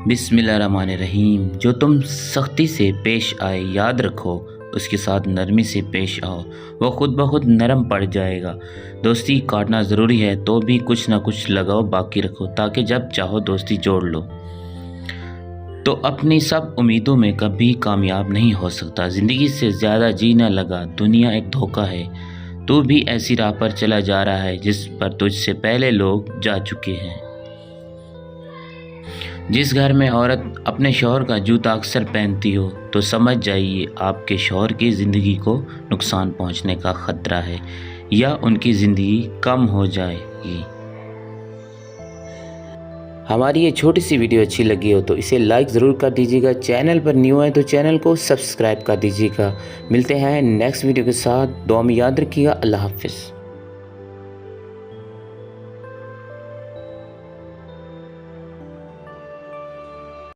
बिस्मिल्लाहिर्रहमानिर्रहीम। जो तुम सख्ती से पेश आए याद रखो, उसके साथ नरमी से पेश आओ, वो खुद ब खुद नरम पड़ जाएगा। दोस्ती काटना ज़रूरी है तो भी कुछ ना कुछ लगाओ बाकी रखो, ताकि जब चाहो दोस्ती जोड़ लो। तो अपनी सब उम्मीदों में कभी कामयाब नहीं हो सकता। ज़िंदगी से ज़्यादा जीना लगा, दुनिया एक धोखा है। तू भी ऐसी राह पर चला जा रहा है जिस पर तुझसे पहले लोग जा चुके हैं। जिस घर में औरत अपने शौहर का जूता अक्सर पहनती हो, तो समझ जाइए आपके शौहर की ज़िंदगी को नुकसान पहुंचने का ख़तरा है या उनकी ज़िंदगी कम हो जाएगी। हमारी ये छोटी सी वीडियो अच्छी लगी हो तो इसे लाइक ज़रूर कर दीजिएगा। चैनल पर न्यू है तो चैनल को सब्सक्राइब कर दीजिएगा। मिलते हैं नेक्स्ट वीडियो के साथ। दुआ में याद रखिएगा। अल्लाह हाफ़िज़।